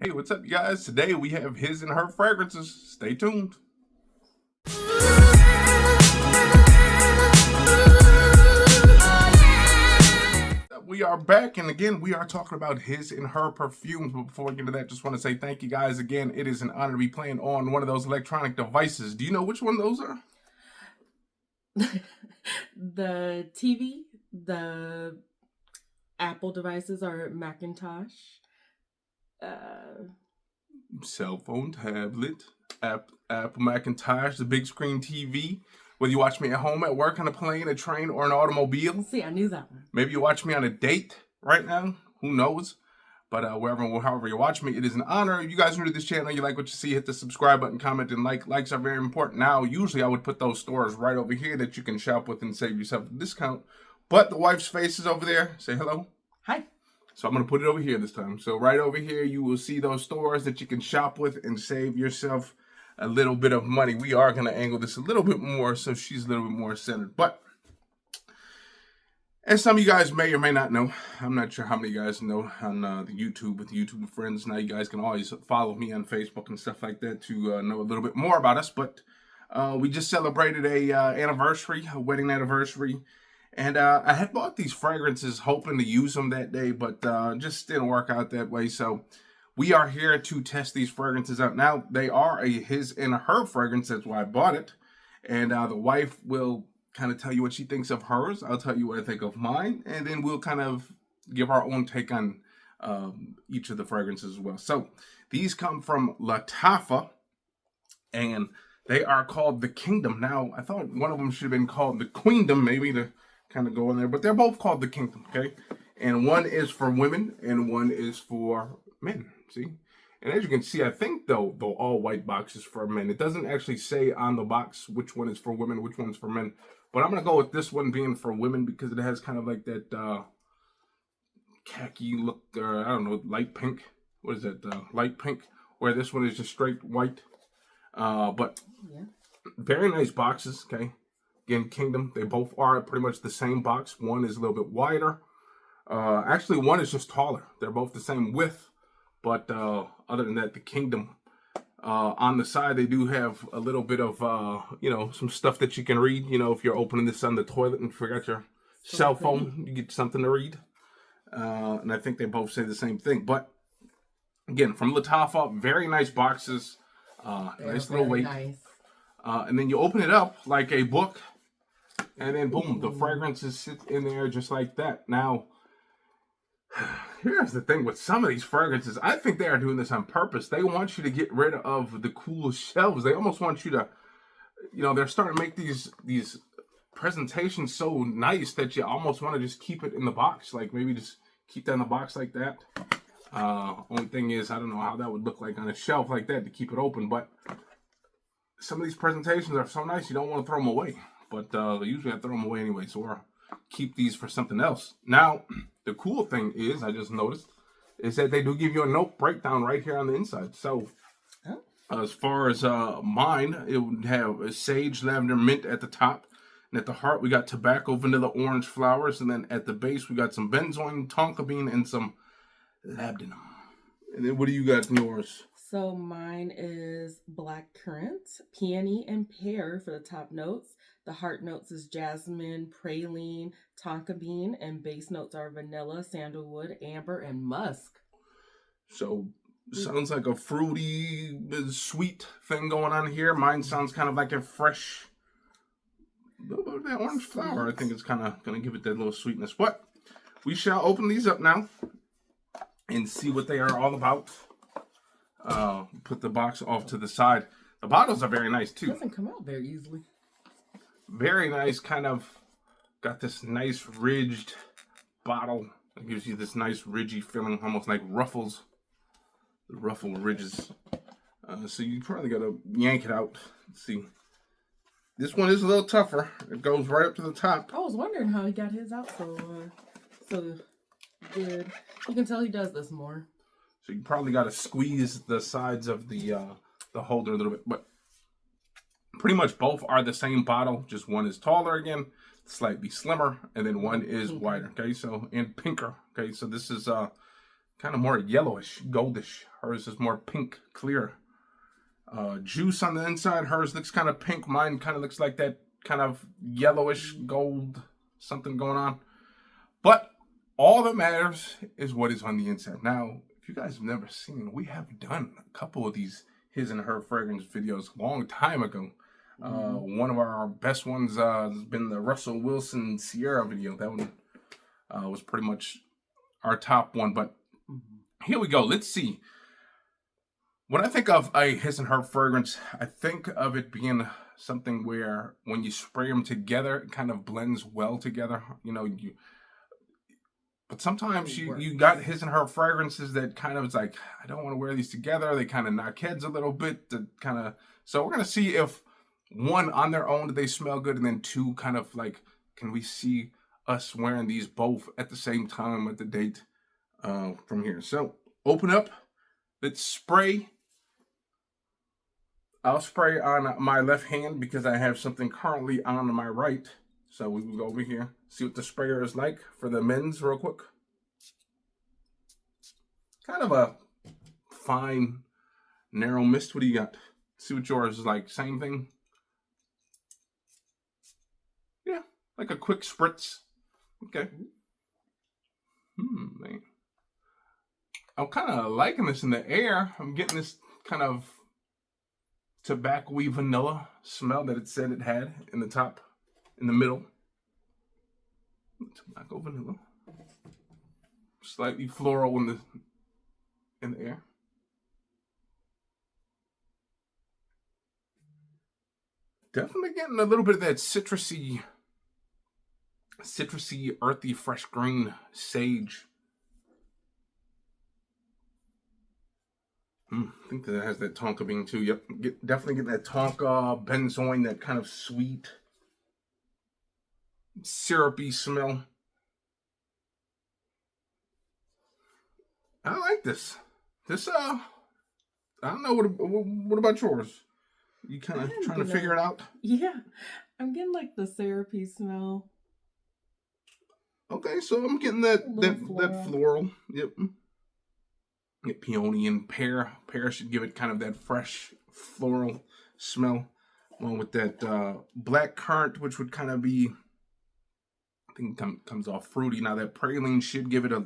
Hey, what's up, you guys? Today we have his and her fragrances. Stay tuned. We are back, and again, we are talking about his and her perfumes. But before we get into that, just want to say thank you guys again. It is an honor to be playing on one of those electronic devices. Do you know which one those are? The TV, the Apple devices are Macintosh. Cell phone, tablet, Apple Macintosh, the big screen TV. Whether you watch me at home, at work, on a plane, a train, or an automobile. See, I knew that one. Maybe you watch me on a date right now. Who knows? But however you watch me, it is an honor. If you guys are new to this channel, you like what you see, hit the subscribe button, comment, and like. Likes are very important. Now, usually I would put those stores right over here that you can shop with and save yourself a discount. But the wife's face is over there. Say hello. Hi. So I'm going to put it over here this time. So right over here, you will see those stores that you can shop with and save yourself a little bit of money. We are going to angle this a little bit more so she's a little bit more centered. But as some of you guys may or may not know, I'm not sure how many of you guys know on the YouTube with the YouTube friends. Now you guys can always follow me on Facebook and stuff like that to know a little bit more about us. But we just celebrated a wedding anniversary. And I had bought these fragrances hoping to use them that day, but just didn't work out that way. So we are here to test these fragrances out. Now, they are a his and her fragrance. That's why I bought it. And the wife will kind of tell you what she thinks of hers. I'll tell you what I think of mine. And then we'll kind of give our own take on each of the fragrances as well. So these come from Lattafa. And they are called the Kingdom. Now, I thought one of them should have been called the Queendom, maybe, to kind of go in there. But they're both called the Kingdom, okay? And one is for women and one is for men. See, and as you can see, I think though all white box is for men. It doesn't actually say on the box which one is for women, which one's for men. But I'm gonna go with this one being for women because it has kind of like that khaki look, or I don't know, light pink. What is that? Light pink. Where this one is just straight white. But yeah, very nice boxes. Okay, again, Kingdom. They both are pretty much the same box. One is a little bit wider. Actually, one is just taller. They're both the same width. But other than that, the Kingdom, on the side, they do have a little bit of, some stuff that you can read. You know, if you're opening this on the toilet and forgot your cell phone, you get something to read. And I think they both say the same thing. But, again, from Lattafa, very nice boxes. Nice little weight. Nice. And then you open it up like a book. And then, boom, the fragrances sit in there just like that. Now, here's the thing with some of these fragrances. I think they are doing this on purpose. They want you to get rid of the cool shelves. They almost want you to, they're starting to make these presentations so nice that you almost want to just keep it in the box. Like maybe just keep that in the box like that. Only thing is, I don't know how that would look like on a shelf like that to keep it open. But some of these presentations are so nice you don't want to throw them away. But usually I throw them away anyway, so we'll keep these for something else. Now, the cool thing is, I just noticed, is that they do give you a note breakdown right here on the inside. So, as far as mine, it would have a sage, lavender, mint at the top. And at the heart, we got tobacco, vanilla, orange flowers. And then at the base, we got some benzoin, tonka bean, and some labdanum. And then what do you got in yours? So mine is black currant, peony, and pear for the top notes. The heart notes is jasmine, praline, tonka bean, and base notes are vanilla, sandalwood, amber, and musk. So, sounds like a fruity, sweet thing going on here. Mine sounds kind of like a fresh, little bit of that orange flower. I think it's kind of going to give it that little sweetness. But we shall open these up now and see what they are all about. Put the box off to the side. The bottles are very nice, too. It doesn't come out very easily. Very nice, kind of got this nice ridged bottle. It gives you this nice ridgy feeling, almost like ruffles. The ruffle ridges. So you probably got to yank it out. Let's see. This one is a little tougher. It goes right up to the top. I was wondering how he got his out so good. You can tell he does this more. So you probably got to squeeze the sides of the holder a little bit, but pretty much both are the same bottle, just one is taller again, slightly slimmer, and then one is wider, okay, so, and pinker, okay, so this is kind of more yellowish, goldish. Hers is more pink, clear. Juice on the inside. Hers looks kind of pink. Mine kind of looks like that kind of yellowish gold something going on. But all that matters is what is on the inside. Now, if you guys have never seen, we have done a couple of these his and her fragrance videos a long time ago. One of our best ones has been the Russell Wilson Sierra video. That one was pretty much our top one. But here we go. Let's see. When I think of a his and her fragrance, I think of it being something where when you spray them together, it kind of blends well together. You know, but sometimes you got his and her fragrances that kind of is like, I don't want to wear these together. They kind of knock heads a little bit. So we're gonna see if one on their own, do they smell good, and then two, kind of like, can we see us wearing these both at the same time at the date from here? So open up. Let's spray. I'll spray on my left hand because I have something currently on my right. So we will go over here, see what the sprayer is like for the men's real quick. Kind of a fine, narrow mist. What do you got? See what yours is like. Same thing. Yeah, like a quick spritz. Okay. Man. I'm kind of liking this in the air. I'm getting this kind of tobacco-y vanilla smell that it said it had in the top, in the middle. Tobacco vanilla. Slightly floral in the air. Definitely getting a little bit of that citrusy, earthy, fresh green sage. I think that has that tonka bean too. Yep, definitely getting that tonka, benzoin, that kind of sweet, syrupy smell. I like this. I don't know, what about yours? You kind of trying to figure it out? Yeah, I'm getting like the syrupy smell. Okay, so I'm getting that floral. Yep. Get peony and pear. Pear should give it kind of that fresh floral smell, along with that black currant, which would kind of be, I think, comes off fruity. Now that praline should give it a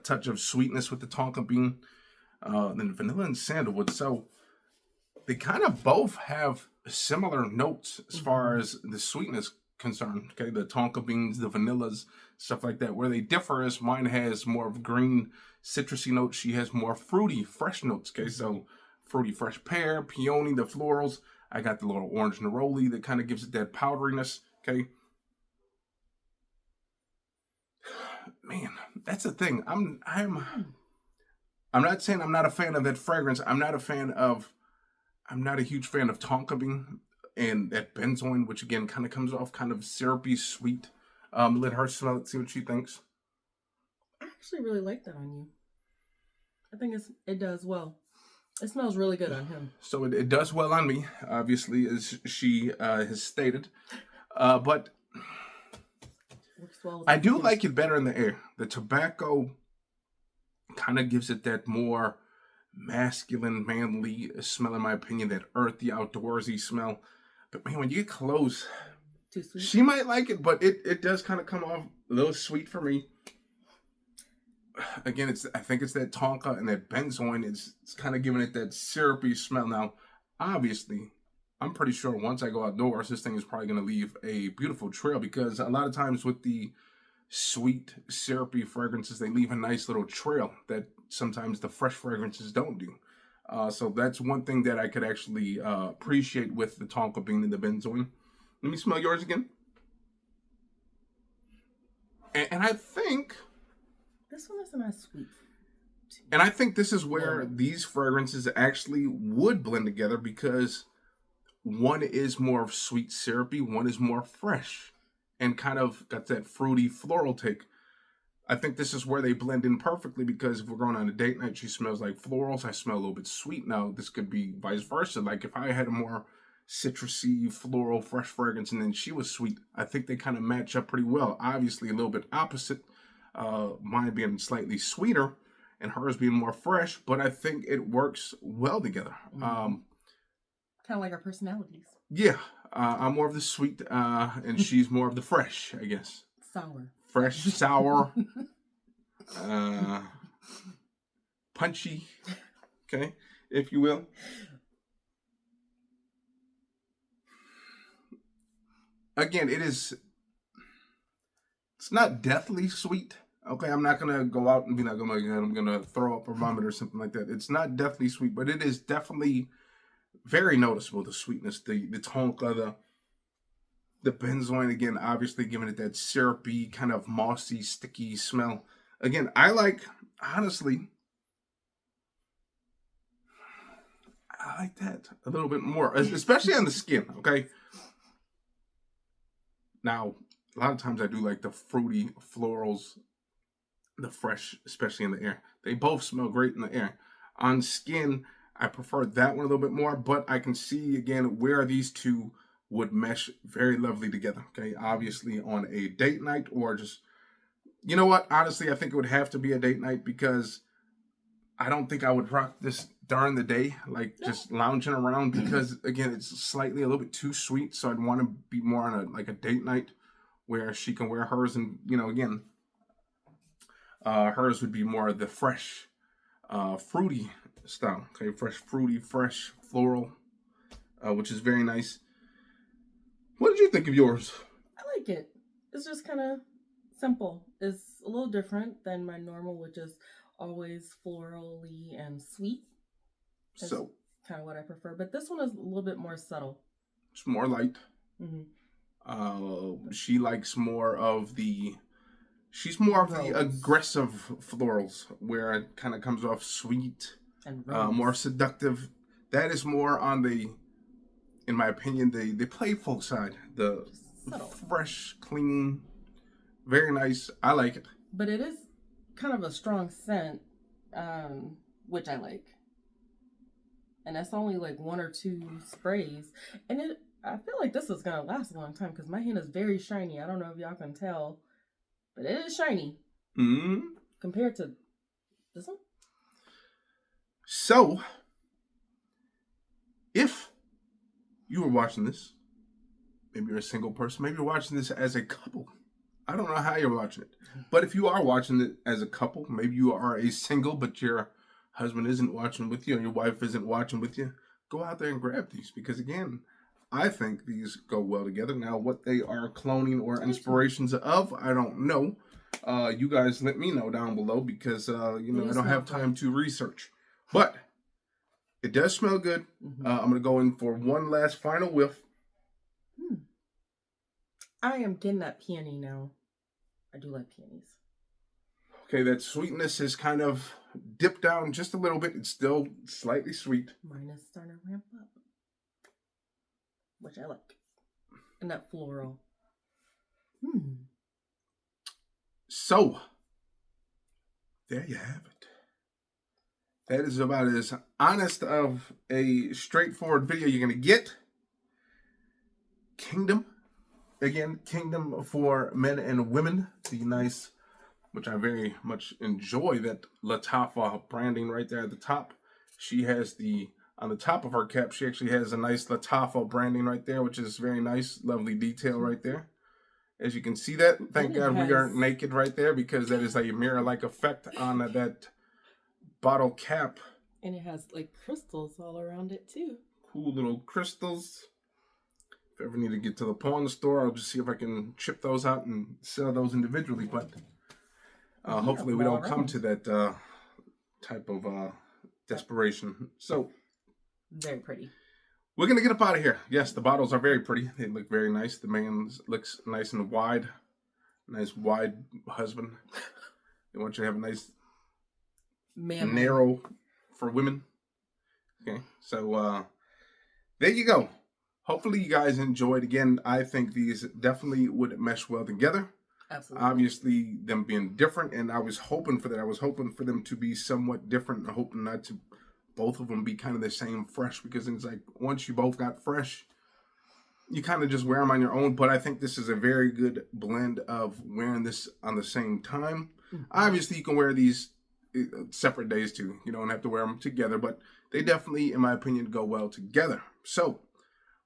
touch of sweetness with the tonka bean. Then vanilla and sandalwood. So they kind of both have similar notes as far as the sweetness concerned. Okay, the tonka beans, the vanillas, stuff like that. Where they differ is mine has more of green, citrusy notes. She has more fruity, fresh notes. Okay, so fruity, fresh pear, peony, the florals. I got the little orange neroli that kind of gives it that powderiness. Okay. Man, that's the thing. I'm not saying I'm not a fan of that fragrance. I'm not a huge fan of tonka bean and that benzoin, which again kind of comes off kind of syrupy, sweet. Let her smell it, see what she thinks. I actually really like that on you. I think it does well. It smells really good on him. So it does well on me, obviously, as she has stated. But I do like it better in the air. The tobacco kind of gives it that more masculine, manly smell, in my opinion, that earthy, outdoorsy smell. But man, when you get close, too sweet. She might like it, but it does kind of come off a little sweet for me. Again, I think it's that tonka and that benzoin. It's kind of giving it that syrupy smell. Now, obviously, I'm pretty sure once I go outdoors, this thing is probably going to leave a beautiful trail, because a lot of times with the sweet, syrupy fragrances, they leave a nice little trail that sometimes the fresh fragrances don't do. So that's one thing that I could actually appreciate with the tonka bean and the benzoin. Let me smell yours again. And I think this one isn't as sweet. And I think this is where these fragrances actually would blend together, because one is more of sweet, syrupy, one is more fresh and kind of got that fruity, floral take. I think this is where they blend in perfectly, because if we're going on a date night, she smells like florals, I smell a little bit sweet. Now, this could be vice versa. Like if I had a more citrusy, floral, fresh fragrance and then she was sweet, I think they kind of match up pretty well. Obviously, a little bit opposite. Mine being slightly sweeter and hers being more fresh, but I think it works well together. Kind of like our personalities. Yeah, I'm more of the sweet, and she's more of the fresh, I guess. Sour. Fresh, sour, punchy, okay, if you will. Again, it's not deathly sweet. Okay, I'm not gonna go out and be like, oh my god, I'm gonna throw up or vomit or something like that. It's not deathly sweet, but it is definitely very noticeable. The sweetness, the tonka, the benzoin, again, obviously giving it that syrupy, kind of mossy, sticky smell. Again, honestly, I like that a little bit more, especially on the skin, okay? Now, a lot of times I do like the fruity florals, the fresh, especially in the air. They both smell great in the air. On skin, I prefer that one a little bit more, but I can see, again, where these two would mesh very lovely together, okay? Obviously on a date night or just, you know what? Honestly, I think it would have to be a date night because I don't think I would rock this during the day, like just lounging around because, again, it's slightly a little bit too sweet, so I'd want to be more on a date night where she can wear hers and, again, hers would be more of the fresh, fruity style, okay? Fresh, fruity, fresh, floral, which is very nice. What did you think of yours? I like it. It's just kind of simple. It's a little different than my normal, which is always florally and sweet. That's So, kind of what I prefer. But this one is a little bit more subtle. it's more light. Mm-hmm. She likes more of the... She's more of the aggressive florals, where it kind of comes off sweet, and more seductive. That is more on the, in my opinion, the playful side. The fresh, clean, very nice. I like it. But it is kind of a strong scent, which I like. And that's only like 1 or 2 sprays. And I feel like this is going to last a long time because my hand is very shiny. I don't know if y'all can tell. But it is shiny compared to this one. So, if you were watching this, maybe you're a single person, maybe you're watching this as a couple. I don't know how you're watching it. But if you are watching it as a couple, maybe you are a single, but your husband isn't watching with you and your wife isn't watching with you, go out there and grab these. Because, again, I think these go well together. Now, what they are cloning or inspirations of, I don't know. You guys let me know down below because, I don't have time to research. But it does smell good. I'm going to go in for one last final whiff. I am getting that peony now. I do like peonies. Okay, that sweetness is kind of dipped down just a little bit. It's still slightly sweet. Mine is starting to ramp up, which I like. And that floral. So, there you have it. That is about as honest of a straightforward video you're going to get. Kingdom. Again, Kingdom for men and women. The nice, which I very much enjoy, that Lattafa branding right there at the top. She has on the top of her cap, she actually has a nice Lattafa branding right there, which is very nice. Lovely detail right there. As you can see that, thank God we aren't naked right there because that is a mirror-like effect on that bottle cap. And it has like crystals all around it too. Cool little crystals. If I ever need to get to the pawn store, I'll just see if I can chip those out and sell those individually. But hopefully we don't come to that type of desperation. So, very pretty. We're going to get up out of here. Yes, the bottles are very pretty. They look very nice. The man looks nice and wide. Nice wide husband. They want you to have a nice narrow for women. Okay, so there you go. Hopefully you guys enjoyed. Again, I think these definitely would mesh well together. Absolutely. Obviously, them being different, and I was hoping for that. I was hoping for them to be somewhat different. I hoping not to both of them be kind of the same fresh, because it's like once you both got fresh, you kind of just wear them on your own. But I think this is a very good blend of wearing this on the same time. Obviously, you can wear these separate days too. You don't have to wear them together, but they definitely, in my opinion, go well together. So,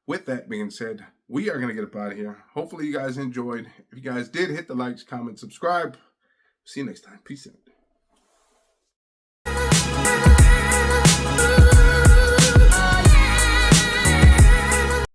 with that being said, we are going to get up out of here. Hopefully, you guys enjoyed. If you guys did, hit the likes, comment, subscribe. See you next time. Peace out.